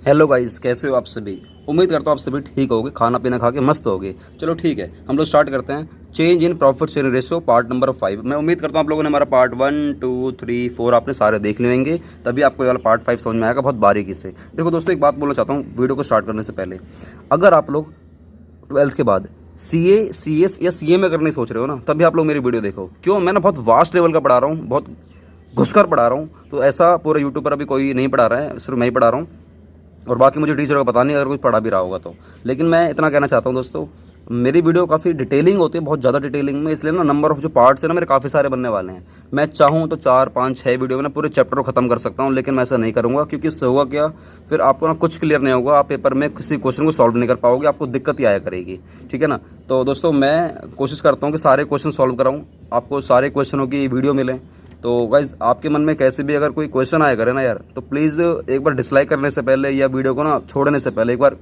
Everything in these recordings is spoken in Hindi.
हेलो गाइस, कैसे हो आप सभी। उम्मीद करता हूँ आप सभी ठीक होगे, खाना पीना खा के मस्त होगे। चलो ठीक है, हम लोग स्टार्ट करते हैं। Change in profit sharing ratio part number 5। मैं उम्मीद करता हूँ आप लोगों ने हमारा पार्ट 1, 2, 3, 4 आपने सारे देख लिए होंगे, तभी आपको ये वाला पार्ट 5 समझ में आएगा बहुत बारीकी से। देखो दोस्तों, एक बात बोलना चाहता हूँ वीडियो को स्टार्ट करने से पहले। अगर आप लोग 12th के बाद CA CS या CA में करने सोच रहे हो ना, तभी आप लोग मेरी वीडियो देखो। क्यों, मैं ना बहुत वास्ट लेवल का पढ़ा रहा हूँ, बहुत घुसकर पढ़ा रहा हूँ। तो ऐसा पूरा यूट्यूब पर अभी कोई नहीं पढ़ा रहा है, सिर्फ मैं ही पढ़ा रहा हूँ। और बाकी मुझे टीचर को पता नहीं अगर कुछ पढ़ा भी रहा होगा तो। लेकिन मैं इतना कहना चाहता हूँ दोस्तों, मेरी वीडियो काफ़ी डिटेलिंग होती है, बहुत ज़्यादा डिटेलिंग में, इसलिए ना नंबर ऑफ जो पार्ट्स है ना मेरे काफ़ी सारे बनने वाले हैं। मैं चाहूँ तो 4, 5, 6 वीडियो में ना पूरे चैप्टर को ख़त्म कर सकता हूँ, लेकिन मैं ऐसा नहीं करूँगा, क्योंकि इससे होगा क्या, फिर आपको ना कुछ क्लियर नहीं होगा, आप पेपर में किसी क्वेश्चन को सॉल्व नहीं कर पाओगे, आपको दिक्कत ही आया करेगी। ठीक है ना। तो दोस्तों मैं कोशिश करता हूँ कि सारे क्वेश्चन सॉल्व कराऊँ, आपको सारे क्वेश्चनों की वीडियो मिले। तो गाइज़, आपके मन में कैसे भी अगर कोई क्वेश्चन आया करे ना यार, तो प्लीज़ एक बार डिसलाइक करने से पहले या वीडियो को ना छोड़ने से पहले एक बार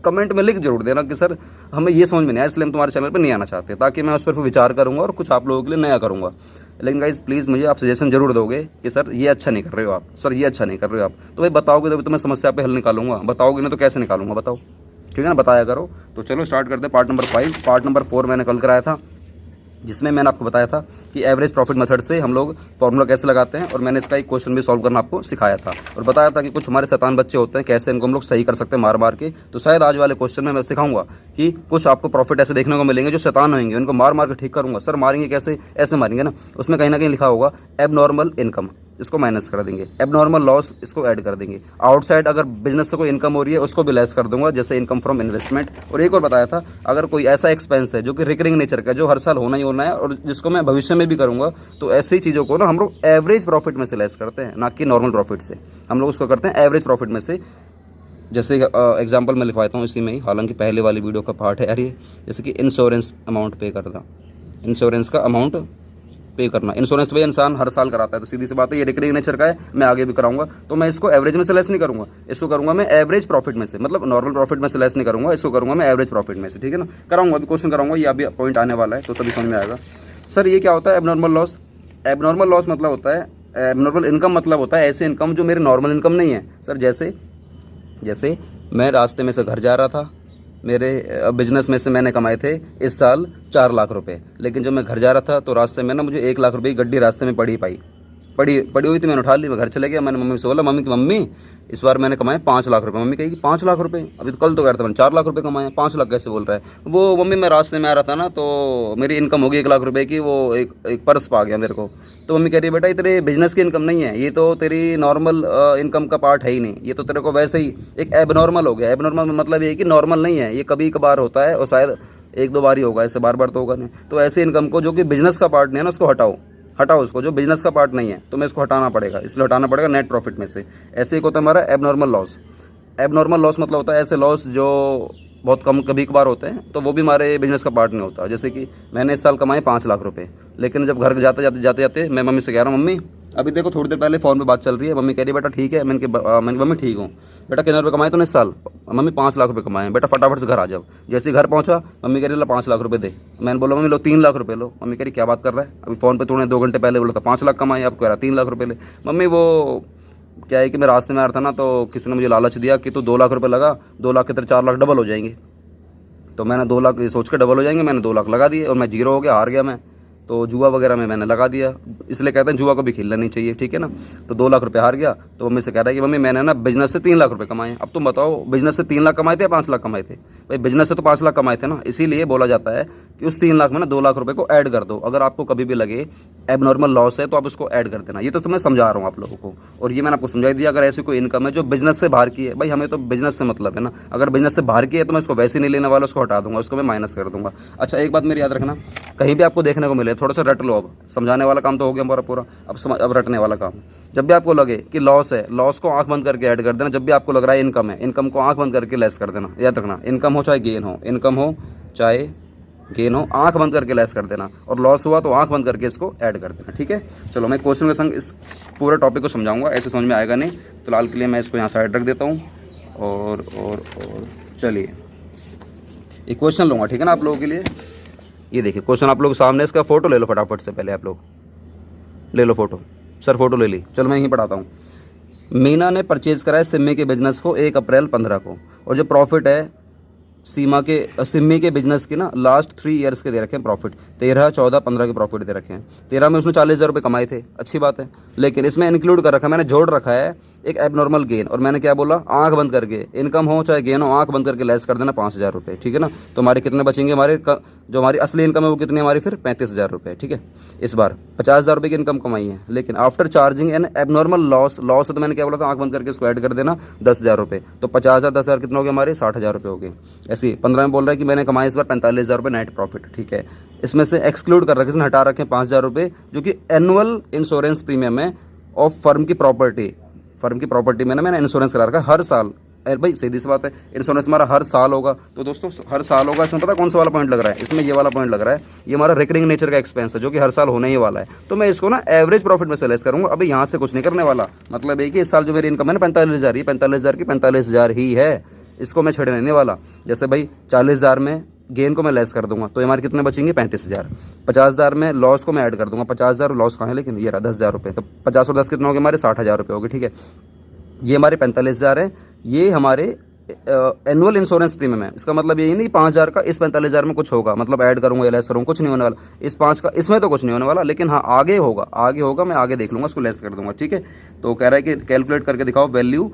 कमेंट में लिख जरूर देना कि सर हमें ये समझ में नहीं आया, इसलिए हम तुम्हारे चैनल पर नहीं आना चाहते, ताकि मैं उस पर विचार करूँगा और कुछ आप लोगों के लिए नया करूँगा। लेकिन गाइज़ प्लीज़ मुझे आप सजेशन जरूर दोगे कि सर ये अच्छा नहीं कर रहे हो आप, सर ये अच्छा नहीं कर रहे हो आप। तो भाई बताओगे तभी तो मैं समस्या पे हल निकालूंगा, बताओगे नहीं तो कैसे निकालूंगा, बताओ। ठीक है ना, बताया करो। तो चलो स्टार्ट करते हैं पार्ट नंबर 5। पार्ट नंबर 4 मैंने कल कराया था, जिसमें मैंने आपको बताया था कि एवरेज प्रॉफिट मेथड से हम लोग फॉर्मूला कैसे लगाते हैं, और मैंने इसका एक क्वेश्चन भी सॉल्व करना आपको सिखाया था, और बताया था कि कुछ हमारे शैतान बच्चे होते हैं, कैसे इनको हम लोग सही कर सकते हैं मार मार के। तो शायद आज वाले क्वेश्चन में मैं सिखाऊंगा कि कुछ आपको प्रॉफिट ऐसे देखने को मिलेंगे जो शैतान होंगे, उनको मार मार के ठीक करूँगा। सर मारेंगे कैसे, ऐसे मारेंगे ना, उसमें कहीं ना कहीं लिखा होगा एबनॉर्मल इनकम, इसको माइनस कर देंगे, एबनॉर्मल लॉस इसको ऐड कर देंगे, आउटसाइड अगर बिजनेस से कोई इनकम हो रही है उसको भी लेस कर दूंगा, जैसे इनकम फ्रॉम इन्वेस्टमेंट। और एक और बताया था, अगर कोई ऐसा एक्सपेंस है जो कि रिकरिंग नेचर का है, जो हर साल होना ही होना है और जिसको मैं भविष्य में भी करूंगा, तो ऐसी चीज़ों को ना हम लोग एवरेज प्रॉफिट में से लेस करते हैं, ना कि नॉर्मल प्रॉफिट से। हम लोग उसको करते हैं एवरेज प्रॉफिट में से। जैसे एग्जाम्पल मैं लिखवाता हूँ इसी में ही, हालांकि पहले वाली वीडियो का पार्ट है यार ये। जैसे कि इंश्योरेंस अमाउंट पे करना, इंश्योरेंस का अमाउंट पे करना। इंश्योरेंस तो भाई इंसान हर साल कराता है, तो सीधी सी बात है, ये रिकरिंग नेचर का है, मैं आगे भी कराऊंगा। तो मैं इसको एवरेज में से लेस नहीं करूंगा, इसको करूंगा मैं एवरेज प्रॉफिट में से, मतलब नॉर्मल प्रॉफिट में से लेस नहीं करूंगा, इसको करूंगा मैं एवरेज प्रॉफिट में से। ठीक है ना, कराऊंगा, अभी क्वेश्चन कराऊंगा, ये अभी पॉइंट आने वाला है तो तभी समझ में आएगा। सर ये क्या होता है एबनॉर्मल लॉस। एबनॉर्मल लॉस मतलब होता है, एबनॉर्मल इनकम मतलब होता है ऐसे इनकम जो मेरे नॉर्मल इनकम नहीं है। सर जैसे मैं रास्ते में से घर जा रहा था, मेरे बिजनेस में से मैंने कमाए थे इस साल 4 लाख रुपए, लेकिन जब मैं घर जा रहा था तो रास्ते में ना मुझे 1 लाख रुपए की गड्डी रास्ते में पड़ी हुई थी, मैंने उठा ली, मैं घर चले गया। मैंने मम्मी से बोला, मम्मी इस बार मैंने कमाए 5 लाख रुपए। मम्मी कहेगी 5 लाख रुपए, अभी तो कल तो कह रहा था मैंने 4 लाख रुपए कमाए, 5 लाख कैसे बोल रहा है वो। मम्मी मैं रास्ते में आ रहा था ना, तो मेरी इनकम होगी 1 लाख रुपए की, वो एक पर्स पा गया मेरे को। तो मम्मी कह रही है बेटा ये तेरे बिजनेस की इनकम नहीं है, ये तो तेरी नॉर्मल इनकम का पार्ट है ही नहीं, ये तो तेरे को वैसे ही एक एबनॉर्मल हो गया। एबनॉर्मल मतलब ये कि नॉर्मल नहीं है, ये कभी कभार होता है और शायद 1-2 बार ही होगा, ऐसे बार बार तो होगा नहीं। तो ऐसे इनकम को जो कि बिजनेस का पार्ट नहीं है ना, उसको हटाओ उसको, जो बिजनेस का पार्ट नहीं है, तो मैं इसको हटाना पड़ेगा, इसलिए हटाना पड़ेगा नेट प्रॉफिट में से। ऐसे एक होता है हमारा एबनॉर्मल लॉस। एबनॉर्मल लॉस मतलब होता है ऐसे लॉस जो बहुत कम कभी कभार होते हैं, तो वो भी हमारे बिजनेस का पार्ट नहीं होता। जैसे कि मैंने इस साल कमाए 5 लाख रुपए, लेकिन जब घर जाते मैं मम्मी से कह रहा हूँ, मम्मी अभी देखो थोड़ी देर पहले फ़ोन पे बात चल रही है, मम्मी कह रही है बेटा ठीक है। मैंने मम्मी ठीक हूँ बेटा, कितने रुपये कमाए तूने इस साल। मम्मी 5 लाख रुपये कमाए बेटा, फटाफट से घर आ जाओ। जैसे ही घर पहुँचा मम्मी कह रही ला 5 लाख रुपये दे। मैंने बोला मम्मी लो 3 लाख रुपये लो। मम्मी कह रही क्या बात कर रहा है, अभी फ़ोन पे तूने 2 घंटे पहले बोला था 5 लाख कमाए, अब कह रहा 3 लाख रुपये ले। मम्मी वो क्या है कि मैं रास्ते में आ रहा था ना, तो किसी ने मुझे लालच दिया कि तू 2 लाख रुपये लगा, 2 लाख के तेरे 4 लाख डबल हो जाएंगे। तो मैंने 2 लाख सोच के डबल हो जाएंगे, मैंने 2 लाख लगा दिए और मैं जीरो हो गया, हार गया मैं। तो जुआ वगैरह में मैंने लगा दिया, इसलिए कहते हैं जुआ को भी खेलना नहीं चाहिए। ठीक है ना। तो 2 लाख रुपए हार गया, तो मम्मी से कह रहा है कि मम्मी मैंने ना बिजनेस से 3 लाख रुपए कमाए। अब तुम बताओ बिजनेस से 3 लाख कमाए थे या 5 लाख कमाए थे। भाई बिजनेस से तो 5 लाख कमाए थे ना, इसीलिए बोला जाता है कि उस 3 लाख में ना 2 लाख रुपए को ऐड कर दो। अगर आपको कभी भी लगे एबनॉर्मल लॉस है तो आप उसको ऐड कर देना। ये तो मैं समझा रहा हूँ आप लोगों को, और ये मैंने आपको समझा दिया। अगर ऐसी कोई इनकम है जो बिजनेस से बाहर की है, भाई हमें तो बिजनेस से मतलब है ना, अगर बिजनेस से बाहर की है तो मैं उसको वैसे नहीं लेने वाला, उसको हटा दूंगा, उसको मैं माइनस कर दूंगा। अच्छा एक बात मेरी याद रखना, कहीं भी आपको देखने को मिले थोड़ा सा रट लो। अब समझाने वाला काम तो हो गया हमारा पूरा, अब रटने वाला काम। जब भी आपको लगे कि लॉस है, लॉस को आंख बंद करके ऐड कर देना। जब भी आपको लग रहा है इनकम है, इनकम को आंख बंद करके लेस कर देना। याद रखना, इनकम हो चाहे गेन हो, इनकम हो चाहे गेन हो, आंख बंद करके लेस कर देना, और लॉस हुआ तो आंख बंद करके इसको ऐड कर देना। ठीक है। चलो मैं क्वेश्चन के संग इस पूरे टॉपिक को समझाऊंगा, ऐसे समझ में आएगा नहीं। फिलहाल के लिए मैं इसको यहाँ साइड रख देता हूँ और चलिए एक क्वेश्चन लूँगा, ठीक है ना, आप लोगों के लिए। ये देखिए क्वेश्चन आप लोग सामने, इसका फोटो ले लो फटाफट से, पहले आप लोग ले लो फोटो। सर फोटो ले ली, चलो मैं यहीं पढ़ाता हूँ। मीना ने परचेज करा है सिम्मी के बिजनेस को 1 अप्रैल 15 को, और जो प्रॉफिट है सिम्मी के बिजनेस की ना लास्ट 3 ईयर्स के दे रखे हैं प्रॉफिट, 13, 14, 15 के प्रॉफिट दे रखे हैं। 13 में उसने 40,000 रुपये कमाए थे, अच्छी बात है, लेकिन इसमें इंक्लूड कर रखा है, मैंने जोड़ रखा है एक एबनॉर्मल गेन, और मैंने क्या बोला, आंख बंद करके, इनकम हो चाहे गेन हो, आंख बंद करके लेस कर देना 5,000 रुपये, ठीक है ना। तो हमारे कितने बचेंगे, जो हमारी असली इनकम है वो कितनी हमारी फिर 35,000 रुपये, ठीक है। इस बार 50,000 रुपये की इनकम कमाई है, लेकिन after charging N abnormal loss है, तो मैंने क्या बोला था, आंख बंद करके इसको ऐड कर देना 10,000 रुपये, तो 50,000 10,000 कितने हो गए हमारे 60,000 रुपये हो गए। ऐसे 15 में बोल रहा है कि मैंने कमाया इस बार 45,000 रुपये नेट प्रॉफिट, ठीक है। इसमें से एक्सक्लूड कर रखे, इसने हटा रखे 5,000 रुपये जो कि एनुअल इंश्योरेंस प्रीमियम है ऑफ फर्म की प्रॉपर्टी में ना मैंने इंश्योरेंस करा रखा है हर साल। अरे भाई सीधी सी बात है, इंश्योरेंस हमारा हर साल होगा, तो दोस्तों हर साल होगा, इसमें पता कौन सा वाला पॉइंट लग रहा है, इसमें ये वाला पॉइंट लग रहा है, ये हमारा रिकरिंग नेचर का एक्सपेंस है जो कि हर साल होने ही वाला है, तो मैं इसको ना एवरेज प्रॉफिट में से लेस करूँगा। अभी यहाँ से कुछ नहीं करने वाला, मतलब है कि इस साल जो मेरी इनकम है ना 45,000, ये 45,000 की 45,000 ही है, इसको मैं छेड़ने नहीं वाला। जैसे भाई 40,000 में गेन को मैं लेस कर दूंगा तो हमारे कितने बचेंगे 35,000, 50,000 में लॉस को मैं ऐड कर दूंगा, 50,000 लॉस कहाँ है, लेकिन ये रहा 10,000 रुपये, तो 50 और 10 कितने हो गए हमारे 60,000 रुपये हो गए, ठीक है। ये हमारे 45,000 है, ये हमारे एनुअल इंश्योरेंस प्रीमियम है, इसका मतलब यही नहीं 5,000 का इस 45,000 में कुछ होगा, मतलब ऐड करूँगा या लेस करूँगा, कुछ नहीं होने वाला। इस 5 का इसमें तो कुछ नहीं होने वाला, लेकिन हाँ आगे होगा, मैं आगे देख लूँगा, उसको लेस कर दूँगा, ठीक है। तो कह रहा है कि कैलकुलेट करके दिखाओ वैल्यू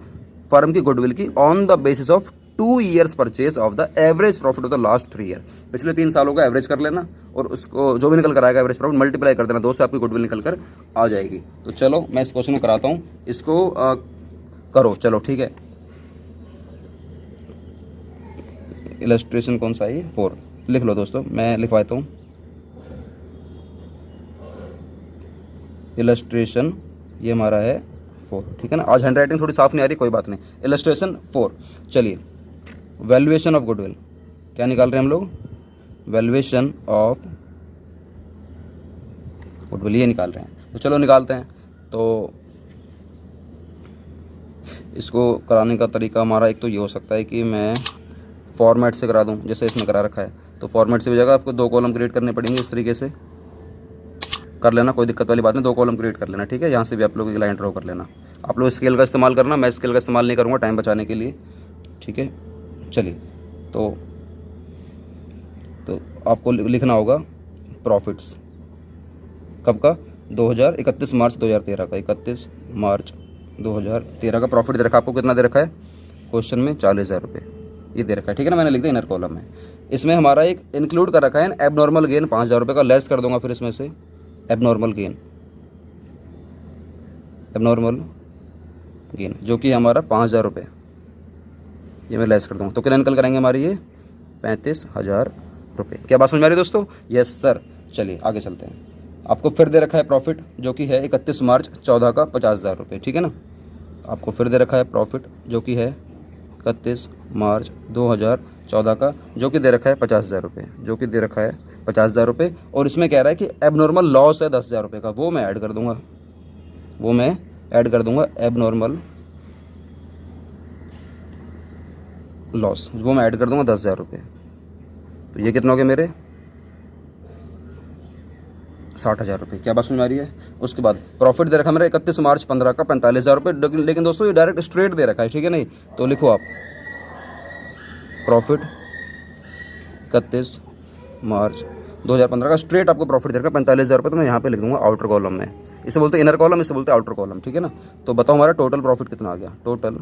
फर्म की गुडविल की on the basis of 2 years purchase of the average profit of the last 3 year, पिछले 3 सालों का एवरेज कर लेना, और उसको जो भी निकल कर आएगा एवरेज प्रॉफिट मल्टीप्लाई कर देना 2 से, आपकी गुडविल निकल कर आ जाएगी। तो चलो मैं इस क्वेश्चन को कराता हूँ, इसको करो, चलो ठीक है। इलस्ट्रेशन कौन सा है, 4 लिख लो दोस्तों, मैं लिखवाता हूँ। इलस्ट्रेशन ये हमारा है 4, ठीक है ना। आज हैंड राइटिंग थोड़ी साफ नहीं आ रही, कोई बात नहीं। इलस्ट्रेशन 4, चलिए वैल्यूएशन ऑफ गुडविल क्या निकाल रहे हैं हम लोग, वैल्यूएशन ऑफ गुडविल ये निकाल रहे हैं, तो चलो निकालते हैं। तो इसको कराने का तरीका हमारा एक तो ये हो सकता है कि मैं फॉर्मेट से करा दूं, जैसे इसमें करा रखा है, तो फॉर्मेट से भी जगह आपको 2 कॉलम क्रिएट करने पड़ेंगे, इस तरीके से कर लेना, कोई दिक्कत वाली बात नहीं, 2 कॉलम क्रिएट कर लेना, ठीक है। यहाँ से भी आप लोग एक लाइन ड्रॉ कर लेना, आप लोग स्केल का इस्तेमाल करना, मैं स्केल का इस्तेमाल नहीं करूँगा टाइम बचाने के लिए, ठीक है। चलिए तो आपको लिखना होगा प्रॉफिट्स कब का, 31 मार्च 2013 का, 31 मार्च 2013 का प्रॉफिट दे रखा है आपको, कितना दे रखा है क्वेश्चन में 40,000 रुपये ये दे रखा है, ठीक है ना। मैंने लिख दिया इनर कॉलम में, इसमें हमारा एक इंक्लूड कर रखा है एबनॉर्मल गेन 5,000 रुपये का, लेस कर दूंगा फिर इसमें से एबनॉर्मल गेन जो कि हमारा 5,000 रुपये, ये मैं लेस कर दूँगा, तो कितना निकल करेंगे हमारी ये 35,000 रुपये। क्या बात समझ में आ रही है दोस्तों, यस सर। चलिए आगे चलते हैं, आपको फिर दे रखा है प्रॉफिट जो कि है 31 मार्च 14 का 50,000 रुपये, ठीक है ना। आपको फिर दे रखा है प्रॉफिट जो कि है 31 मार्च 2014 का, जो कि दे रखा है 50,000 रुपये, जो कि दे रखा है 50,000 रुपये, और इसमें कह रहा है कि एबनॉर्मल लॉस है 10,000 रुपये का, वो मैं ऐड कर दूंगा, एबनॉर्मल लॉस वो मैं ऐड कर दूंगा 10,000 रुपये, तो ये कितना हो गया मेरे 60,000 रुपये। क्या बात समझ में आ रही है। उसके बाद प्रॉफिट दे रखा है मेरा 31 मार्च 15 का 45,000 रुपये, लेकिन दोस्तों ये डायरेक्ट स्ट्रेट दे रखा है, ठीक है नहीं, तो लिखो आप प्रॉफिट 31 मार्च 2015 का स्ट्रेट आपको प्रॉफिट दे रखा है 45,000 रुपये, तो मैं यहाँ पे लिख दूंगा आउटर कॉलम में, इसे बोलते हैं इनर कॉलम, इसे बोलते हैं आउटर कॉलम, ठीक है ना। तो बताओ हमारा टोटल प्रॉफिट कितना आ गया, टोटल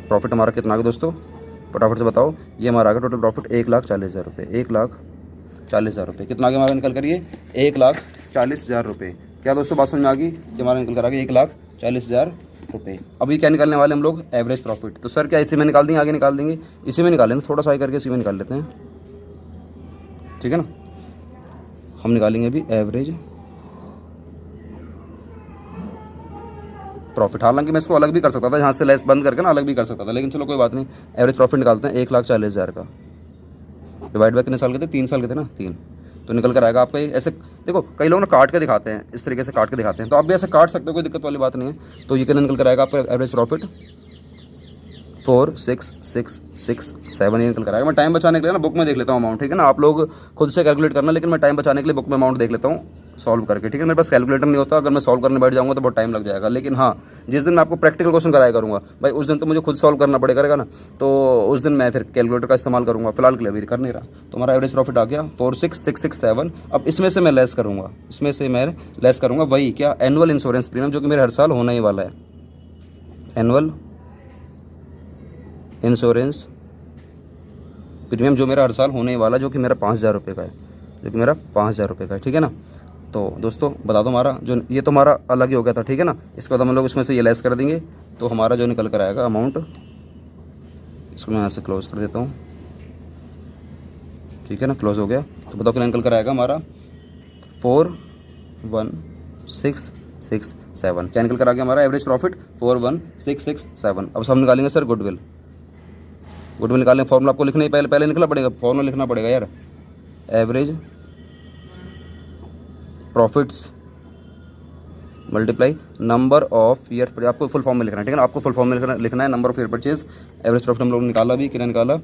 प्रॉफिट हमारा कितना आ गया दोस्तों, फटाफट से बताओ। ये हमारा आ गया टोटल प्रॉफिट 1,40,000 रुपये, 1,40,000 रुपये, कितना आ गया हमारा निकल करिए 1,40,000 रुपये। क्या दोस्तों बात समझ में आ गई कि हमारा निकल कर आ गया 1,40,000 रुपये। अभी क्या निकालने वाले हम लोग, एवरेज प्रॉफिट। तो सर क्या इसी में निकाल देंगे, आगे निकाल देंगे, इसी में निकाल लेंगे, थोड़ा सा करके इसी में निकाल लेते हैं, ठीक है ना। हम निकालेंगे अभी एवरेज प्रॉफिट, हालांकि मैं इसको अलग भी कर सकता था, यहाँ से लेस बंद करके ना अलग भी कर सकता था, लेकिन चलो कोई बात नहीं। एवरेज प्रॉफिट निकालते हैं 1,40,000 का, डिवाइड बाय कितने साल के थे, 3 साल के थे ना, 3, तो निकल कर आएगा आपका। ऐसे देखो कई लोग ना काट के दिखाते हैं, इस तरीके से काट के दिखाते हैं, तो आप भी ऐसे काट सकते हो, कोई दिक्कत वाली बात नहीं है। तो ये कितना निकल कर आएगा आपका एवरेज प्रॉफिट 4,6,6,6,7 ये निकल कर आएगा। मैं टाइम बचाने के लिए ना बुक में देख लेता हूँ अमाउंट, ठीक है ना। आप लोग खुद से कैलकुलेट करना, लेकिन मैं टाइम बचाने के लिए बुक में अमाउंट देख लेता हूँ, सॉल्व करके, ठीक है। मेरे पास कैलकुलेटर नहीं होता, अगर मैं सॉल्व करने बैठ जाऊँगा तो बहुत टाइम लग जाएगा। लेकिन हाँ, जिस दिन मैं आपको प्रैक्टिकल क्वेश्चन कराया करूँगा भाई, उस दिन तो मुझे खुद सॉल्व करना पड़ेगा ना, तो उस दिन मैं फिर कैलकुलेटर का इस्तेमाल करूँगा। फिलहाल के लिए अभी कर नहीं रहा। तो हमारा एवरेज प्रॉफिट आ गया 46667। अब इसमें से मैं लेस करूँगा, वही क्या, एनुअल इंश्योरेंस प्रीमियम, जो कि मेरे हर साल होने ही वाला है। एनुअल इंश्योरेंस प्रीमियम जो मेरा हर साल होने वाला, जो कि मेरा 5,000 रुपये का है, ठीक है ना। तो दोस्तों बता दो, हमारा जो ये तो हमारा अलग ही हो गया था, ठीक है ना। इसके बाद हम लोग इसमें से ये लेस कर देंगे, तो हमारा जो निकल कर आएगा अमाउंट, इसको मैं यहाँ से क्लोज कर देता हूँ, ठीक है ना। क्लोज हो गया। तो बताओ क्या निकल कर आएगा हमारा, 41667। क्या निकल कर आ गया हमारा एवरेज प्रॉफिट, 41667। अब हम निकालेंगे सर गुडविल निकालें। फॉर्मूला आपको लिखना ही पहले निकलना पड़ेगा, फॉर्मूला लिखना पड़ेगा यार। Average profits multiply number of year, आपको फुल फॉर्म में लिखना है, ठीक है ना। आपको फुल फॉर्म में लिखना है number of year purchase. Average profit हम लोग निकाला भी, कितना निकाला,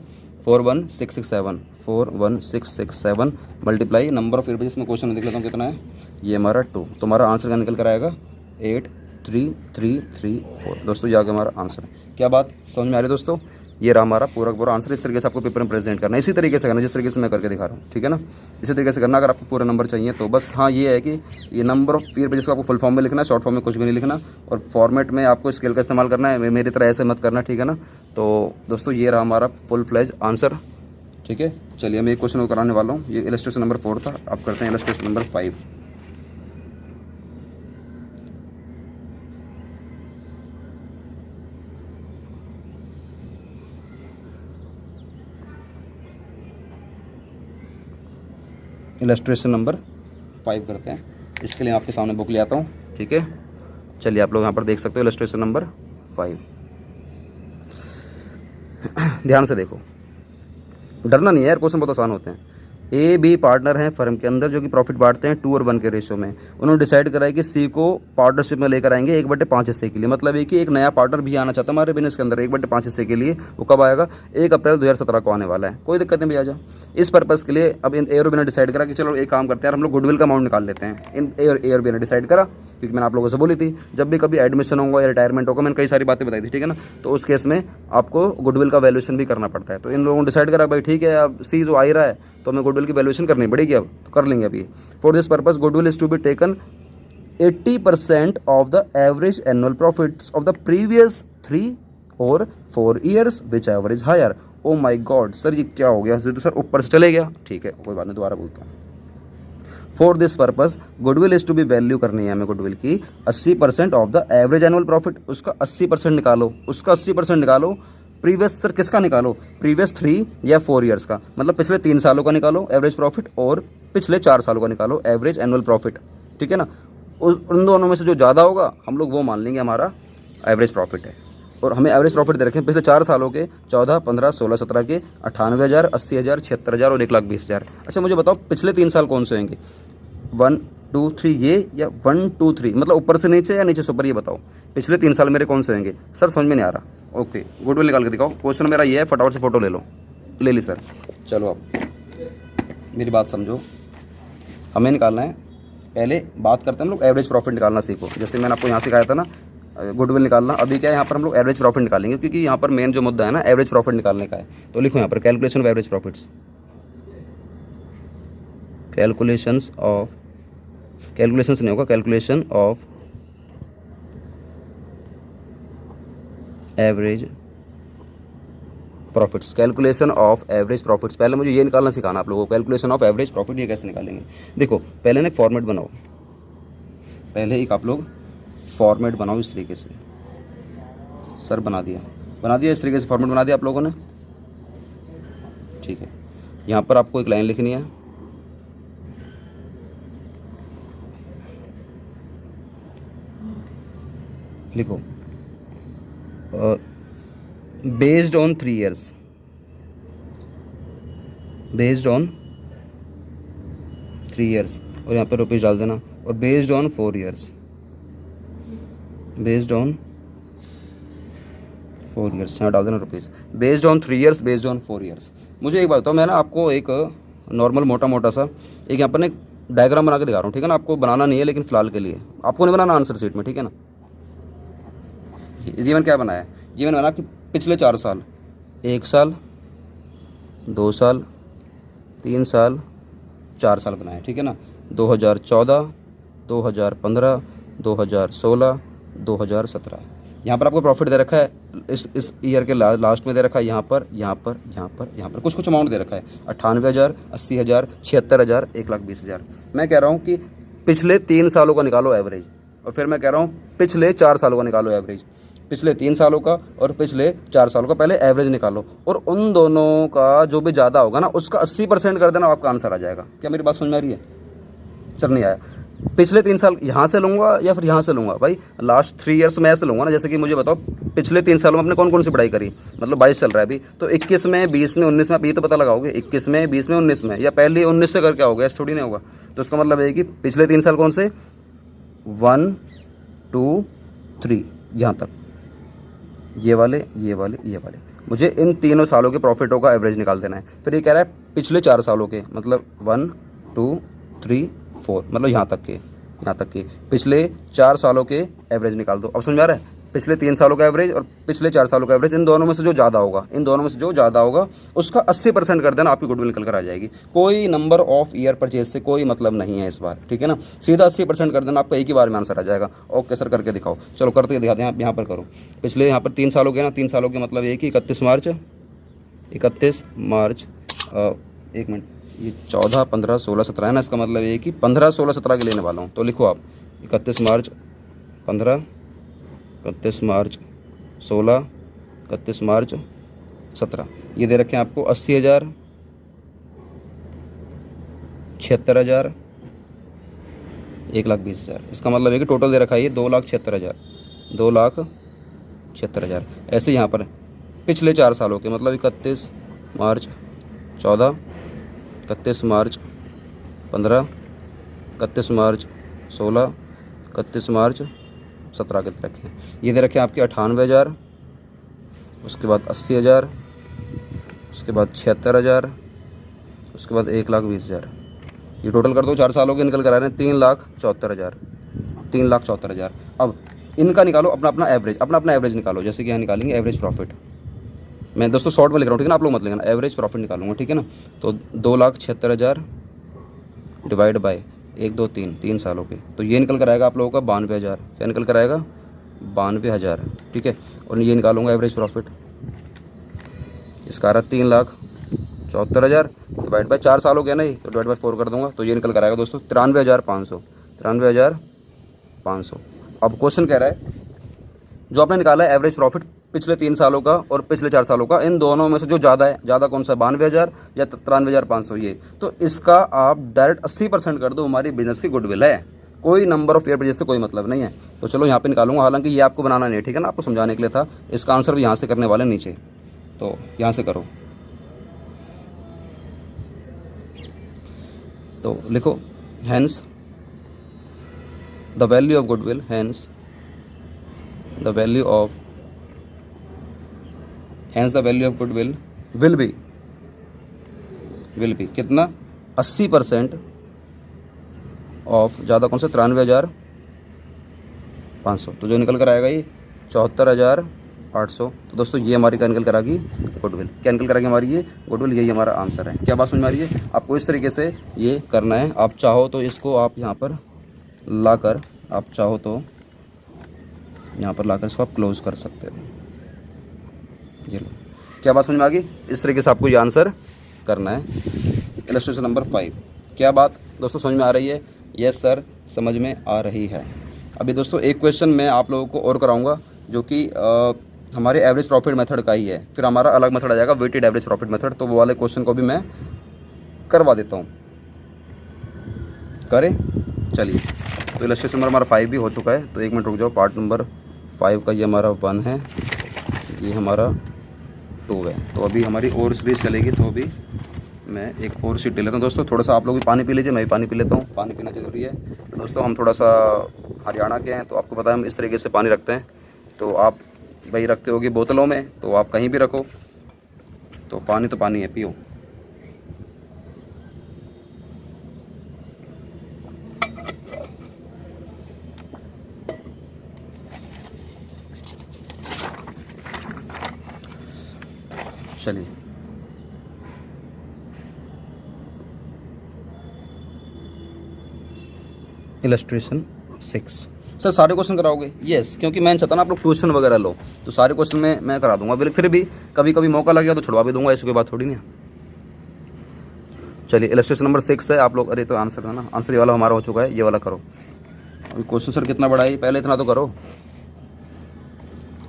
41667 multiply number of year purchase में क्वेश्चन देख लेता हूँ कितना है, ये हमारा 2। तो हमारा आंसर क्या निकल कर आएगा, 83334। दोस्तों ये आ गया हमारा आंसर। क्या बात समझ में आ रही है दोस्तों? ये रहा हमारा पूरा आंसर। इस तरीके से आपको पेपर में प्रेजेंट करना है, इसी तरीके से करना जिस तरीके से मैं करके दिखा रहा हूँ, ठीक है ना। इसी तरीके से करना अगर आपको पूरा नंबर चाहिए तो। बस हाँ ये है कि ये नंबर ऑफ ईयर पेजेस को आपको फुल फॉर्म में लिखना है, शॉर्ट फॉर्म में कुछ भी नहीं लिखना, और फॉर्मेट में आपको स्केल का इस्तेमाल करना है, मेरी तरह ऐसे मत करना, ठीक है ना। तो दोस्तों ये रहा हमारा फुल फ्लेज आंसर, ठीक है। चलिए मैं एक क्वेश्चन को कराने वाला हूँ। ये इलस्ट्रेशन नंबर 4 था, अब करते हैं इलस्ट्रेशन नंबर 5। इलस्ट्रेशन नंबर 5 करते हैं। इसके लिए आपके सामने बुक ले आता हूँ, ठीक है। चलिए आप लोग यहाँ पर देख सकते हो इलस्ट्रेशन नंबर 5। ध्यान से देखो, डरना नहीं है यार, क्वेश्चन बहुत आसान होते हैं। ए बी पार्टनर हैं फर्म के अंदर, जो कि प्रॉफिट बांटते हैं 2 और 1 के रेशो में। उन्होंने डिसाइड करा है कि सी को पार्टनरशिप में लेकर आएंगे 1/5 हिस्से के लिए। मतलब है कि एक नया पार्टनर भी आना चाहता है हमारे बिजनेस के अंदर 1/5 हिस्से के लिए। वो कब आएगा, 1 अप्रैल 2017 को आने वाला है। कोई दिक्कत नहीं भैया। इस पर्पज़ के लिए अब इन ए और बी ने डिसाइड करा कि चलो एक काम करते हैं यार, हम लोग गुडविल का अमाउंट निकाल लेते हैं। इन ए और बी ने डिसाइड करा, क्योंकि मैंने आप लोगों से बोली थी जब भी कभी एडमिशन होगा या रिटायरमेंट होगा, मैंने कई सारी बातें बताई थी, ठीक है ना। तो उस केस में आपको गुडविल का वैल्यूएशन भी करना पड़ता है। तो इन लोगों ने डिसाइड करा भाई ठीक है, अब सी जो आ ही रहा है तो हमें गुडविल की वैल्यूएशन करनी पड़ेगी, अब तो कर लेंगे अभी। For this purpose goodwill is to be taken 80% of the average annual profits of the previous 3 और 4 years which average higher. Oh my God sir, ये क्या हो गया, तो सर ऊपर से चले गया, ठीक है कोई बात नहीं, दोबारा बोलता हूँ। For this purpose goodwill is to be value करनी है हमें गुडविल की 80% of the average annual profit. उसका 80% निकालो, उसका 80% निकालो। प्रीवियस सर किसका निकालो, प्रीवियस 3 या 4 ईयर्स का, मतलब पिछले 3 सालों का निकालो एवरेज प्रॉफिट, और पिछले 4 सालों का निकालो एवरेज एनुअल प्रॉफिट, ठीक है ना। उन दोनों में से जो ज़्यादा होगा हम लोग वो मान लेंगे हमारा एवरेज प्रॉफिट है। और हमें एवरेज प्रॉफिट दे रखें पिछले 4 सालों के 14, 15, 16, 17 के 98,000, 80,000, 76,000 और 1,20,000। अच्छा मुझे बताओ पिछले 3 साल कौन से होंगे, 1, 2, 3 ये, या 1, 2, 3, मतलब ऊपर से नीचे या नीचे से ऊपर, ये बताओ पिछले 3 साल मेरे कौन से होंगे। सर समझ में नहीं आ रहा, ओके गुडविल निकाल के दिखाओ। क्वेश्चन मेरा ये है, फटाफट से फोटो ले लो, ले ली सर। चलो अब मेरी बात समझो, हमें निकालना है, पहले बात करते हैं हम लोग एवरेज प्रॉफिट निकालना सीखो। जैसे मैंने आपको यहाँ सिखाया था ना गुडविल निकालना, अभी क्या है यहाँ पर हम लोग एवरेज प्रॉफिट निकालेंगे, क्योंकि यहाँ पर मेन जो मुद्दा है ना एवरेज प्रॉफिट निकालने का है। तो लिखो यहाँ पर calculation of average profits, calculations नहीं होगा, calculation of average profits, calculation of average profits. पहले मुझे ये निकालना सिखाना आप लोगों को, कैलकुलेशन ऑफ एवरेज प्रॉफिट ये कैसे निकालेंगे। देखो पहले ना फॉर्मेट बनाओ, पहले एक आप लोग फॉर्मेट बनाओ इस तरीके से। सर बना दिया इस तरीके से फॉर्मेट बना दिया आप लोगों ने, ठीक है। यहाँ पर आपको एक लाइन लिखनी है, लिखो based on 3 years, based on 3 years, और यहाँ पे रुपीज़ डाल देना, और based on 4 years, based on 4 years यहाँ डाल देना rupees, based on 3 years, based on 4 years. मुझे एक बात बताओ, मैं ना आपको एक नॉर्मल मोटा सा एक यहाँ पर ना डायग्राम बना के दिखा रहा हूँ, ठीक है ना। आपको बनाना नहीं है, लेकिन फिलहाल के लिए आपको नहीं बनाना आंसर शीट में, ठीक है ना। जीवन क्या बनाया है, जीवन बना कि पिछले 4 साल, 1 साल, 2 साल, 3 साल, 4 साल बनाया, ठीक है ना। 2014, 2015, 2016, 2017। यहाँ पर आपको प्रॉफिट दे रखा है, इस ईयर के लास्ट में दे रखा है, यहाँ पर, यहाँ पर, यहाँ पर, यहाँ पर कुछ अमाउंट दे रखा है। 98,000, 80,000, 76,000, 1,20,000। मैं कह रहा हूँ कि पिछले 3 सालों का निकालो एवरेज, और फिर मैं कह रहा हूँ पिछले 4 सालों का निकालो एवरेज। पिछले 3 सालों का और पिछले 4 सालों का पहले एवरेज निकालो, और उन दोनों का जो भी ज़्यादा होगा ना उसका 80% कर देना, आपका आंसर आ जाएगा। क्या मेरी बात समझ में आ रही है? चल नहीं आया। पिछले 3 साल यहाँ से लूँगा या फिर यहाँ से लूँगा? भाई लास्ट 3 ईयर्स में ऐसे लूँगा ना, जैसे कि मुझे बताओ पिछले 3 सालों में आपने कौन कौन सी पढ़ाई करी, मतलब 22 चल रहा है अभी, तो 21 में, 20 में, 19 में आप ये तो पता लगाओगे, 21 में, 20 में, 19 में, या पहले 19 से करके आओगे, ऐसा थोड़ी नहीं होगा। तो इसका मतलब है कि पिछले 3 साल कौन से, 1, 2, 3 यहाँ तक, ये वाले, ये वाले, ये वाले, मुझे इन तीनों सालों के प्रॉफिटों का एवरेज निकाल देना है। फिर ये कह रहा है पिछले 4 सालों के, मतलब 1, 2, 3, 4, मतलब यहाँ तक के पिछले 4 सालों के एवरेज निकाल दो। अब समझ में आ रहा है? पिछले 3 सालों का एवरेज और पिछले 4 सालों का एवरेज, इन दोनों में से जो ज़्यादा होगा, उसका 80% कर देना, आपकी गुडविल निकल कर आ जाएगी। कोई नंबर ऑफ ईयर परचेज से कोई मतलब नहीं है इस बार, ठीक है ना। सीधा 80% कर देना, आपका एक ही बार में आंसर आ जाएगा। ओके सर, करके दिखाओ। चलो करके दिखाते हैं, यहाँ पर करो। पिछले यहाँ पर 3 सालों के ना, 3 सालों के मतलब ये कि 31 मार्च, एक मिनट, ये 14, 15, 16, 17 है ना। इसका मतलब ये कि 15, 16, 17 के लेने वाला हूँ। तो लिखो आप 31 मार्च 15, 31 मार्च 16, 31 मार्च 17। ये दे रखे हैं आपको 80,000, 76,000, 1,20,000। इसका मतलब है कि टोटल दे रखा है ये 2,76,000, 2,76,000। ऐसे यहाँ पर पिछले 4 सालों के, मतलब 31 मार्च 14, 31 मार्च 15, 31 मार्च 16, 31 मार्च 17 के दे रखे हैं। ये दे रखे हैं आपके 98,000, उसके बाद 80,000, उसके बाद 76,000, उसके बाद 1,20,000। ये टोटल कर दो, 4 सालों के निकल कर आ रहे हैं 3,74,000, 3,74,000। अब इनका निकालो अपना एवरेज निकालो। जैसे कि यहाँ निकालेंगे एवरेज प्रॉफिट, मैं दोस्तों शॉर्ट में लिख रहा हूँ, ठीक है ना, आप लोग मत लिखना। एवरेज प्रॉफिट निकालूंगा, ठीक है ना। तो 2,76,000 डिवाइड बाय 1, 2, 3 सालों के, तो ये निकल कर आएगा आप लोगों का 92,000। क्या निकल कर आएगा? 92,000, ठीक है। और ये निकालूंगा एवरेज प्रॉफिट, इसका आ रहा 3,74,000 डिवाइड बाय 4 सालों के ना, ही तो डिवाइड बाय 4 कर दूंगा, तो ये निकल कर आएगा दोस्तों 93,500, 93,500। अब क्वेश्चन कह रहा है जो आपने निकाला है एवरेज प्रॉफिट पिछले 3 सालों का और पिछले 4 सालों का, इन दोनों में से जो ज़्यादा है, ज़्यादा कौन सा, 92,000 या 93,500, ये तो इसका आप डायरेक्ट 80% कर दो, हमारी बिजनेस की गुडविल है। कोई नंबर ऑफ ईयर परचेज से कोई मतलब नहीं है। तो चलो यहाँ पे निकालूंगा, हालांकि ये आपको बनाना नहीं है, ठीक है ना, आपको समझाने के लिए था। इसका आंसर भी यहाँ से करने वाले नीचे, तो यहाँ से करो। तो लिखो hence the value of goodwill, hence the value of goodwill will be कितना, 80% ऑफ, ज़्यादा कौन सा, 93,500। तो जो निकल कर आएगा ये 74,800। तो दोस्तों ये हमारी क्या निकल कर आ गई, गुडविल। क्या निकल कर आ गई हमारी ये गुडविल, यही हमारा आंसर है। क्या बात समझ में आ रही है? आपको इस तरीके से ये करना है। आप चाहो तो इसको आप यहाँ पर लाकर, आप चाहो तो यहाँ पर लाकर इसको आप क्लोज कर सकते हो। ये लो, क्या बात समझ में आ गई? इस तरीके से आपको ये आंसर करना है। Illustration number 5। क्या बात दोस्तों समझ में आ रही है? यस सर, समझ में आ रही है। अभी दोस्तों एक क्वेश्चन मैं आप लोगों को और कराऊंगा, जो कि हमारे एवरेज प्रॉफिट मेथड का ही है। फिर हमारा अलग मेथड आ जाएगा, वेटेड एवरेज प्रॉफिट मेथड। तो वो वाले क्वेश्चन को भी मैं करवा देता हूँ। करें, चलिए। तो इलस्ट्रेशन नंबर हमारा 5 भी हो चुका है। तो 1 मिनट रुक जाओ। पार्ट नंबर 5 का ये हमारा 1 है, ये हमारा 2 है। तो अभी हमारी और सीरीज चलेगी, तो अभी मैं एक और सीट ले लेता हूँ। दोस्तों थोड़ा सा आप लोग भी पानी पी लीजिए, मैं भी पानी पी लेता हूँ। पानी पीना ज़रूरी है। तो दोस्तों हम थोड़ा सा हरियाणा के हैं, तो आपको पता है हम इस तरीके से पानी रखते हैं। तो आप भाई रखते होगे बोतलों में, तो आप कहीं भी रखो, तो पानी है, पियो। चलिए इलस्ट्रेशन 6। सर सारे क्वेश्चन कराओगे? यस, क्योंकि मैं चाहता ना आप लोग ट्यूशन वगैरह लो, तो सारे क्वेश्चन में मैं करा दूंगा। फिर भी कभी कभी मौका लग गया तो छुड़वा भी दूंगा, इसके बाद थोड़ी नहीं। चलिए इलस्ट्रेशन नंबर 6 है। आप लोग, अरे तो आंसर है ना, आंसर ये वाला हमारा हो चुका है, ये वाला करो। अभी क्वेश्चन सर कितना बड़ा है, पहले इतना तो करो।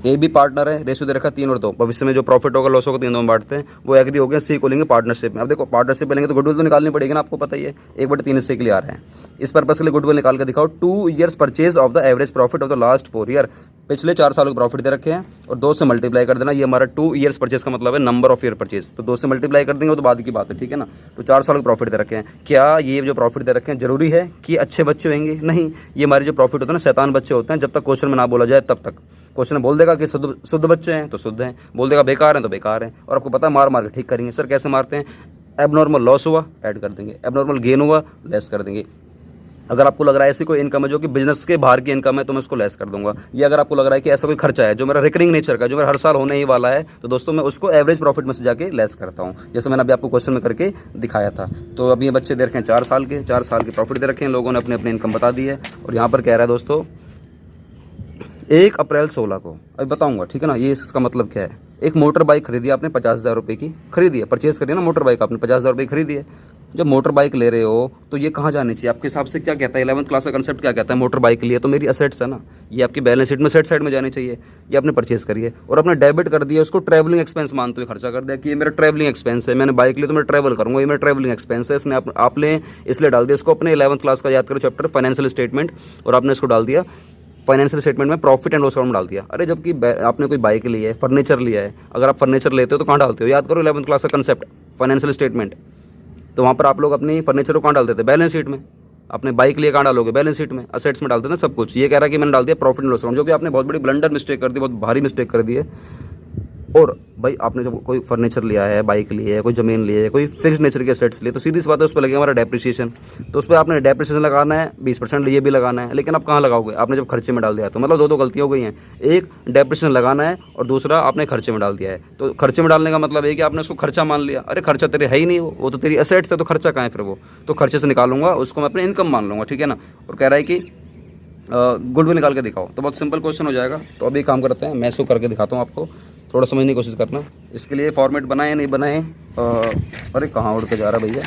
ए बी पार्टनर है, रेशियो दे रखा 3 और 2, भविष्य में जो प्रॉफिट होगा लॉस होगा 3 में बांटते हैं, वो एग्री हो गया, सी को लेंगे पार्टनरशिप में। अब देखो पार्टनरशिप में लेंगे तो गुडविल तो निकालनी पड़ेगी ना, आपको पता ही है, 1/3 हिस्से के लिए आ रहे हैं। इस पर्पस के लिए गुडविल निकाल के दिखाओ। 2 years purchase of the average profit of the last 4 year, पिछले 4 सालों के प्रॉफिट दे रखे हैं और 2 से मल्टीप्लाई कर देना। ये हमारा 2 ईयर्स परचेज का मतलब है नंबर ऑफ ईयर परचेज, तो 2 से मल्टीप्लाई कर देंगे, वो तो बाद की बात है, ठीक है ना। तो 4 सालों के प्रॉफिट दे रखे हैं। क्या ये जो प्रॉफिट दे रखे हैं जरूरी है कि अच्छे बच्चे होंगे? नहीं, ये हमारे जो प्रॉफिट होते हैं ना, शैतान बच्चे होते हैं। जब तक क्वेश्चन में ना बोला जाए तब तक। क्वेश्चन में बोल देगा कि शुद्ध बच्चे हैं तो शुद्ध हैं, बोल देगा बेकार हैं तो बेकार हैं, और आपको पता है मार मार के ठीक करेंगे। सर कैसे मारते हैं? एबनॉर्मल लॉस हुआ ऐड कर देंगे, एबनॉर्मल गेन हुआ लेस कर देंगे। अगर आपको लग रहा है ऐसी कोई इनकम है जो कि बिजनेस के बाहर की इनकम है, तो मैं उसको लेस कर दूंगा। या अगर आपको लग रहा है कि ऐसा कोई खर्चा है जो मेरा रिकरिंग नेचर का, जो मेरा हर साल होने ही वाला है, तो दोस्तों मैं उसको एवरेज प्रॉफिट में से जाके लेस करता हूँ, जैसे मैंने अभी आपको क्वेश्चन में करके दिखाया था। तो अभी ये बच्चे दे रखे हैं 4 साल के, 4 साल के प्रॉफिट दे रखे हैं, लोगों ने अपने अपने इनकम बता दी है। और यहाँ पर कह रहा है दोस्तों 1 अप्रैल 16 को, अभी बताऊंगा, ठीक है ना। ये इसका मतलब क्या है? एक मोटर बाइक खरीदी आपने 50,000 रुपये की, खरीदी है, परचेज करिए ना मोटर बाइक आपने, 50,000 रुपये खरीदी है। जब मोटर बाइक ले रहे हो तो ये कहाँ जानी चाहिए आपके हिसाब से? क्या कहता है 11th क्लास का कंसेप्ट, क्या कहता है? मोटर बाइक के लिए तो मेरी असेट्स है ना, ये आपकी बैलेंस शीट में सेट साइड में जानी चाहिए। ये आपने परचेज करिए और अपने डेबिट कर दिया, उसको ट्रैवलिंग एक्सपेंस मानते हुए खर्चा कर दिया कि ये मेरा ट्रैवलिंग एक्सपेंस है, मैंने बाइक ली तो मैं ट्रैवल करूँगा, ये मेरा ट्रैवलिंग एक्सपेंस है। इसने आपने इसलिए डाल दिया इसको अपने 11th क्लास का, याद करो चैप्टर फाइनेंशियल स्टेटमेंट, और आपने इसको डाल दिया फाइनेंशियल स्टेटमेंट में प्रॉफिट एंड लॉस अकाउंट में डाल दिया। अरे जबकि आपने कोई बाइक ली है, फर्नीचर लिया है, अगर आप फर्नीचर लेते हो तो कहाँ डालते हो? याद करो 11th क्लास का कंसेप्ट फाइनेंशियल स्टेटमेंट, तो वहाँ पर आप लोग अपनी फर्नीचर को कहाँ डालते थे? बैलेंस शीट में। आपने बाइक लिए कहाँ डालोगे? बैलेंस शीट में, असेट्स में डालते थे सब कुछ। ये कह रहा है कि मैंने डाल दिया प्रॉफिट एंड लॉस अकाउंट, जो कि आपने बहुत बड़ी ब्लंडर मिस्टेक कर दी, बहुत भारी मिस्टेक कर दी है। और भाई आपने जब कोई फर्नीचर लिया है, बाइक ली है, कोई ज़मीन ली है, कोई फिक्स नेचर के एसेट्स लिए, तो सीधी सी बात है उस पर लगेगा हमारा डेप्रिसिएशन। तो उस पर आपने डेप्रिसिएशन लगाना है 20%, ये भी लगाना है, लेकिन आप कहाँ लगाओगे? आपने जब खर्चे में डाल दिया, तो मतलब दो गलतियाँ हो गई हैं। एक डेप्रिसिएशन लगाना है और दूसरा आपने खर्चे में डाल दिया है। तो खर्चे में डालने का मतलब है कि आपने उसको खर्चा मान लिया। अरे खर्चा तेरे है ही नहीं, वो तो तेरी एसेट्स है, तो खर्चा कहाँ है फिर? वो तो खर्चे से निकालूंगा, उसको मैं अपनी इनकम मान लूँगा, ठीक है ना। और कह रहा है कि गुडविल निकाल के दिखाओ, तो बहुत सिंपल क्वेश्चन हो जाएगा। तो अभी काम करते हैं, मैं इसको करके दिखाता हूँ आपको, थोड़ा समझने की कोशिश करना। इसके लिए फॉर्मेट बनाए नहीं बनाए, अरे कहाँ उड़ के जा रहा भैया,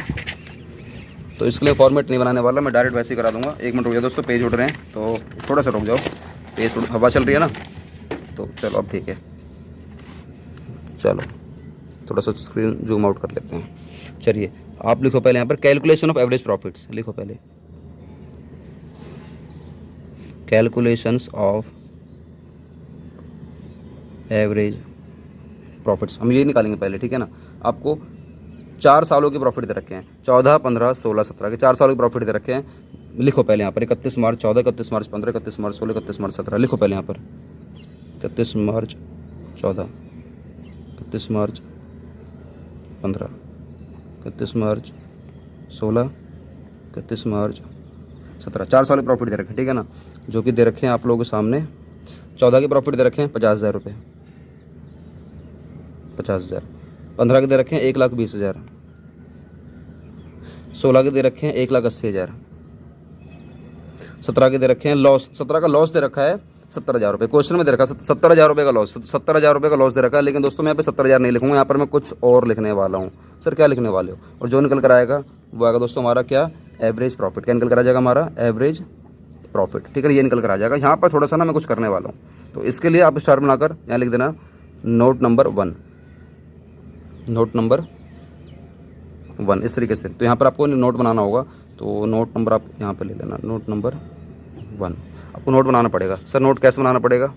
तो इसके लिए फॉर्मेट नहीं बनाने वाला, मैं डायरेक्ट वैसे ही करा दूंगा। 1 मिनट रुक जाओ दोस्तों, पेज उड़ रहे हैं तो थोड़ा सा रुक जाओ, पेज हवा चल रही है ना, तो चलो अब ठीक है। चलो थोड़ा सा स्क्रीन जूम आउट कर लेते हैं। चलिए आप लिखो पहले यहाँ पर कैलकुलेशन ऑफ एवरेज प्रॉफिट्स, लिखो पहले कैलकुलेशंस ऑफ एवरेज प्रॉफिट्स, हम ये निकालेंगे पहले, ठीक है ना। आपको 4 सालों के प्रॉफिट दे रखे हैं, 14, 15, 16, 17 के 4 सालों के प्रॉफिट दे रखे हैं। लिखो पहले यहाँ पर 31 मार्च 14, 31 मार्च 15, 31 मार्च 16, 31 मार्च 17, लिखो पहले यहाँ पर 31 मार्च 14, 31 मार्च 15, 31 मार्च 16, 31 मार्च 17, 4 साल के प्रॉफिट दे रखे हैं, ठीक है ना। जो कि दे रखे हैं आप लोगों के सामने, 14 के प्रॉफिट दे रखे हैं 50,000 रुपये, 50,000। 15 के दे रखे हैं 1,20,000, 16 के दे रखे हैं 1,80,000, 17 के दे रखे हैं लॉस, 17 का लॉस दे रखा है 70,000 रुपये। क्वेश्चन में दे रखा है 70,000 रुपये का लॉस, 70,000 रुपये का लॉस दे रखा है। लेकिन दोस्तों मैं यहाँ पे 70,000 नहीं लिखूंगा, यहाँ पर मैं कुछ और लिखने वाला हूँ। सर क्या लिखने वाले हो? और जो निकल कर आएगा वो आएगा दोस्तों हमारा क्या? Average profit. क्या निकल कर आ जाएगा? हमारा एवरेज प्रॉफिट, ठीक है। ये निकल कर आ जाएगा। यहाँ पर थोड़ा सा ना मैं कुछ करने वाला हूँ, तो इसके लिए आप स्टार बनाकर यहाँ लिख देना नोट नंबर 1, नोट नंबर 1 इस तरीके से। तो यहाँ पर आपको नोट बनाना होगा, तो नोट नंबर आप यहाँ पर ले लेना, नोट नंबर 1 आपको नोट बनाना पड़ेगा। सर नोट कैसे बनाना पड़ेगा?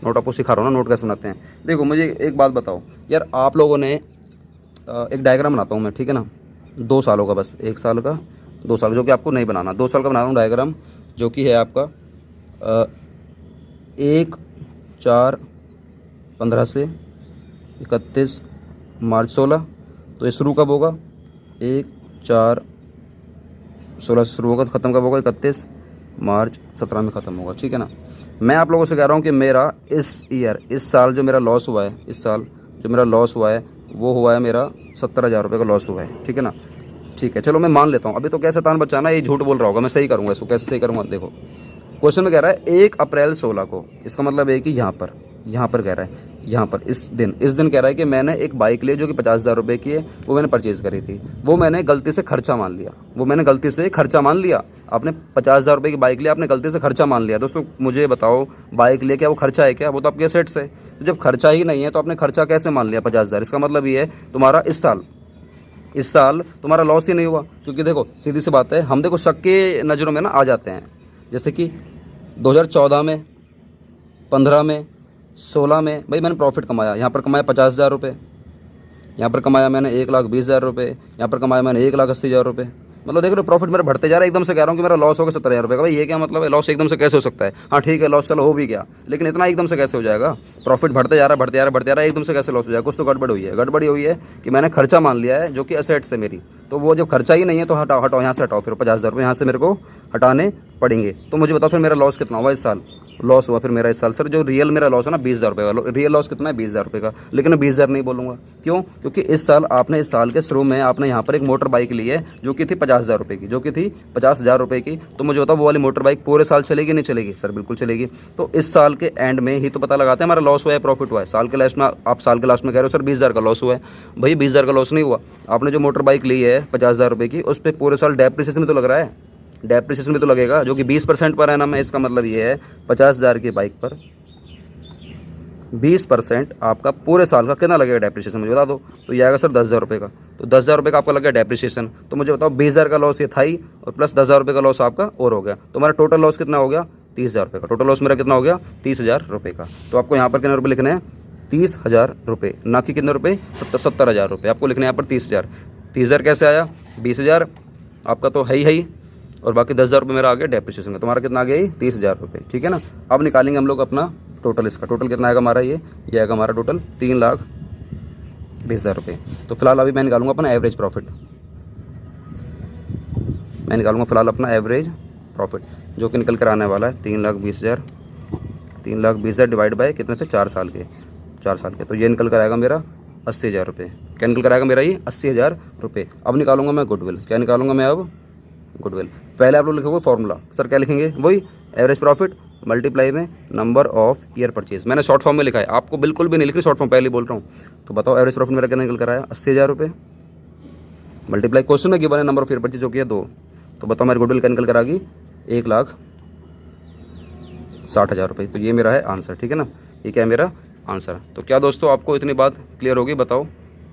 नोट आपको सिखा रहा हूँ ना, नोट कैसे बनाते हैं। देखो मुझे एक बात बताओ यार, आप लोगों ने एक डायग्राम बनाता हूँ मैं, ठीक है ना, 2 सालों का, बस 1 साल का, 2 साल, जो कि आपको नहीं बनाना, 2 साल का बना रहा हूँ डायग्राम, जो कि है आपका 1/4/15 से 31 मार्च 16। तो ये शुरू कब होगा? 1/4/16 से शुरू होगा, तो ख़त्म कब होगा? 31 मार्च 17 में ख़त्म होगा, ठीक है ना। मैं आप लोगों से कह रहा हूँ कि मेरा इस ईयर, इस साल जो मेरा लॉस हुआ है, इस साल जो मेरा लॉस हुआ है वो हुआ है मेरा 70,000 रुपये का लॉस हुआ है, ठीक है ना। ठीक है, चलो मैं मान लेता हूँ। अभी तो कैसे तान बचाना, ये झूठ बोल रहा होगा, मैं सही करूँगा इसको। कैसे सही करूँगा देखो, क्वेश्चन में कह रहा है 1 अप्रैल 16 को, इसका मतलब है कि यहाँ पर कह रहा है, यहाँ पर इस दिन कह रहा है कि मैंने एक बाइक ली जो कि 50,000 रुपये की है, वो मैंने परचेज़ करी थी, वो मैंने गलती से खर्चा मान लिया। आपने 50,000 रुपये की बाइक ली, आपने गलती से खर्चा मान लिया। दोस्तों मुझे बताओ, बाइक ले क्या वो खर्चा है क्या? वो तो आपके एसेट्स है। तो जब खर्चा ही नहीं है तो आपने खर्चा कैसे मान लिया 50,000? इसका मतलब ये है तुम्हारा इस साल तुम्हारा लॉस ही नहीं हुआ। क्योंकि देखो सीधी सी बात है, हम देखो शक के नज़रों में ना आ जाते हैं। जैसे कि 2014 में, 15 में, 16 में भाई मैंने प्रॉफिट कमाया, यहाँ पर कमाया 50,000 रुपये, यहाँ पर कमाया मैंने 1,20,000 रुपये, यहाँ पर कमाया मैंने 1,80,000 रुपये। मतलब देख रहे हो प्रॉफिट मेरा बढ़ते जा रहा है। एकदम से कह रहा हूँ कि मेरा लॉस होगा 70,000 रुपये का, भाई ये क्या मतलब है? लॉस एकदम से कैसे हो सकता है? हाँ ठीक है, लॉस चलो हो भी गया, लेकिन इतना एकदम से कैसे हो जाएगा? प्रॉफिट बढ़ते जा रहा है, एकदम से कैसे लॉस हो जाएगा? कुछ तो गड़बड़ हुई है कि मैंने खर्चा मान लिया है जो कि एसेट्स है मेरी। तो वो जब खर्चा ही नहीं है तो हटाओ यहाँ से हटाओ, फिर 50,000 रुपये यहाँ से मेरे को हटाने पड़ेंगे। तो मुझे बताओ फिर मेरा लॉस कितना हुआ इस साल? लॉस हुआ फिर मेरा इस साल, सर जो रियल मेरा लॉस है ना 20,000 रुपये का, रियल लॉस कितना है? 20,000 रुपये का। लेकिन मैं 20,000 नहीं बोलूँगा, क्यों? क्योंकि इस साल के शुरू में आपने यहाँ पर एक मोटर बाइक ली है जो कि थी 50,000 रुपये की, जो कि थी 50,000 रुपये की। तो मुझे बताओ वो वाली मोटर बाइक पूरे साल चलेगी नहीं चलेगी? सर बिल्कुल चलेगी। तो इस साल के एंड में ही तो पता लगाते हैं हमारा लॉस हुआ है प्रॉफिट हुआ है। साल के लास्ट में आप साल के लास्ट में कह रहे हो सर 20,000 का लॉस हुआ है। भाई 20,000 का लॉस नहीं हुआ। आपने जो मोटर बाइक ली है 50,000 रुपये की, उस पर पूरे साल डेप्रिसिएशन भी तो लग रहा है, डेप्रिसिएशन भी तो लगेगा, जो कि 20% पर एनम है। इसका मतलब ये है 50,000 की बाइक पर 20% आपका पूरे साल का कितना लगेगा डेप्रिसिएशन? मुझे बता दो। तो ये आएगा सर 10,000 रुपये का। तो 10,000 रुपये का आपका लग गया डेप्रिसिएशन। तो मुझे बताओ 20,000 का लॉस ये था ही, और प्लस 10,000 रुपये का लॉस आपका और हो गया। तो हमारा टोटल लॉस कितना हो गया? 30,000 रुपये का। टोटल लॉस मेरा कितना हो गया? 30,000 रुपये का। तो आपको यहाँ पर कितने रुपये लिखने हैं? 30,000 रुपये, ना कि कितने रुपये? 70,000 रुपये आपको लिखने हैं यहाँ पर। 30,000 30,000 कैसे आया? 20,000 आपका तो है ही, और बाकी 10,000 रुपये मेरा आ गया डेप्रिसिएशन का। तुम्हारा कितना आ गया? 30,000 रुपये, ठीक है ना। अब निकालेंगे हम लोग अपना टोटल। इसका टोटल कितना आएगा हमारा? ये आएगा हमारा टोटल 3,20,000 रुपये। तो फिलहाल अभी मैं निकालूंगा अपना एवरेज प्रॉफिट। मैं निकालूंगा फिलहाल अपना एवरेज प्रॉफिट, जो कि निकल कर आने वाला है 3,20,000। 3,20,000 डिवाइड बाय कितने थे? 4 साल के। तो ये निकल कर आएगा मेरा 80,000 रुपये। क्या निकल कर आएगा मेरा? ये 80,000 रुपये। अब निकालूंगा मैं गुडविल। क्या निकालूंगा मैं अब? गुडविल। पहले आप लोग लिखोगे फॉर्मूला। सर क्या लिखेंगे? वही एवरेज प्रॉफिट मल्टीप्लाई में नंबर ऑफ ईयर परचेज। मैंने शॉर्ट फॉर्म में लिखा है, आपको बिल्कुल भी नहीं लिख रही शॉर्ट फॉर्म, पहले बोल रहा हूँ। तो बताओ एवरेज प्रॉफिट मेरा क्या निकल कर आया? 80,000 रुपये मल्टीप्लाई, क्वेश्चन में गिवन है नंबर ऑफ ईयर परचेज जो कि है 2। तो बताओ मेरे गुडविल क्या निकल कर आ गई? 1,60,000 रुपये। तो ये मेरा है आंसर, ठीक है ना। ये क्या है मेरा आंसर। तो क्या दोस्तों आपको इतनी बात क्लियर होगी? बताओ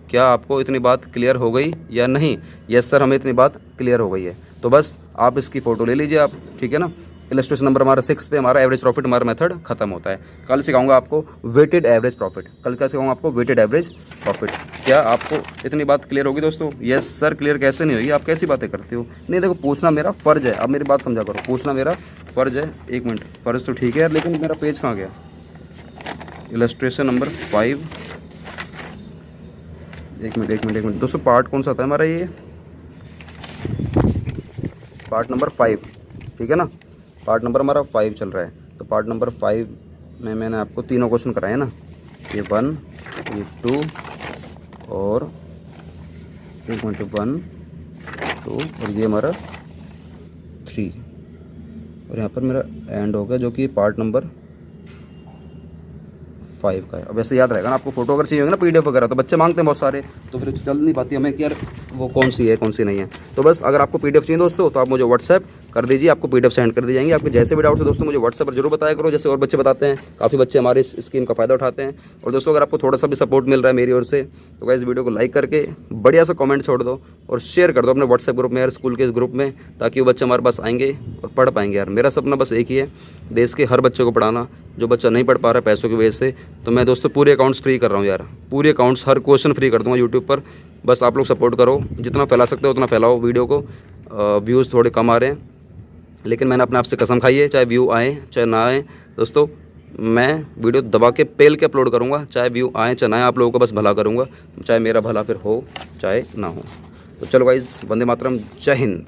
क्या आपको इतनी बात क्लियर हो गई या नहीं? यस सर हमें इतनी बात क्लियर हो गई है। तो बस आप इसकी फ़ोटो ले लीजिए आप, ठीक है ना। इलस्ट्रेशन नंबर हमारा 6 पे हमारा एवरेज प्रॉफिट हमारा मेथड खत्म होता है। कल सिखाऊंगा आपको वेटेड एवरेज प्रॉफिट। कल क्या सिखाऊंगा आपको? Weighted average profit. क्या आपको इतनी बात क्लियर होगी दोस्तों? यस सर क्लियर कैसे नहीं होगी? आप कैसी बातें करते हो? नहीं देखो, पूछना मेरा फ़र्ज़ है। अब मेरी बात समझा करो, पूछना मेरा फ़र्ज़ है। 1 मिनट, फ़र्ज़ तो ठीक है, लेकिन मेरा पेज कहाँ गया? Illustration number 5। एक मिनट दोस्तों, पार्ट कौन सा था हमारा? ये पार्ट नंबर 5, ठीक है ना। पार्ट नंबर हमारा 5 चल रहा है। तो पार्ट नंबर 5 में मैंने आपको तीनों क्वेश्चन कराए हैं ना। ये 1, ये 2 और 1 मिनट 1 2 और ये हमारा 3, और यहाँ पर मेरा एंड हो गया जो कि पार्ट नंबर 5 का है। अब ऐसे याद रहेगा ना आपको। फोटो अगर चाहिए होगा ना PDF वगैरह, तो बच्चे मांगते हैं बहुत सारे, तो फिर चल नहीं पाती हमें कि यार वो कौन सी है कौन सी नहीं है। तो बस अगर आपको PDF चाहिए दोस्तों तो आप मुझे व्हाट्सएप कर दीजिए, आपको PDF सेंड कर दी जाएंगे। आपके जैसे भी डाउट्स है दोस्तों मुझे व्हाट्सएप पर जरूर बताया करो, जैसे और बच्चे बताते हैं। काफ़ी बच्चे हमारे इस स्कीम का फ़ायदा उठाते हैं। और दोस्तों अगर आपको थोड़ा सा भी सपोर्ट मिल रहा है मेरी ओर से, तो गाइस वीडियो को लाइक करके बढ़िया सा कमेंट छोड़ दो और शेयर कर दो अपने व्हाट्सएप ग्रुप में यार, स्कूल के इस ग्रुप में, ताकि वो बच्चे हमारे पास आएंगे और पढ़ पाएंगे। यार मेरा सपना बस एक ही है, देश के हर बच्चे को पढ़ाना। जो बच्चा नहीं पढ़ पा रहा है पैसों की वजह से, तो मैं दोस्तों पूरे अकाउंट्स फ्री कर रहा हूँ यार, पूरे अकाउंट्स हर क्वेश्चन फ्री कर दूँगा यूट्यूब पर। बस आप लोग सपोर्ट करो, जितना फैला सकते हो उतना फैलाओ वीडियो को। व्यूज़ थोड़े कम आ रहे हैं, लेकिन मैंने अपने आप से कसम खाई है, चाहे व्यू आए चाहे ना आए दोस्तों, मैं वीडियो दबा के पेल के अपलोड करूँगा। चाहे व्यू आए चाहे ना आए, आप लोगों का बस भला करूँगा, चाहे मेरा भला फिर हो चाहे ना हो। तो चलो गाइज़, वंदे मातरम, जय हिंद।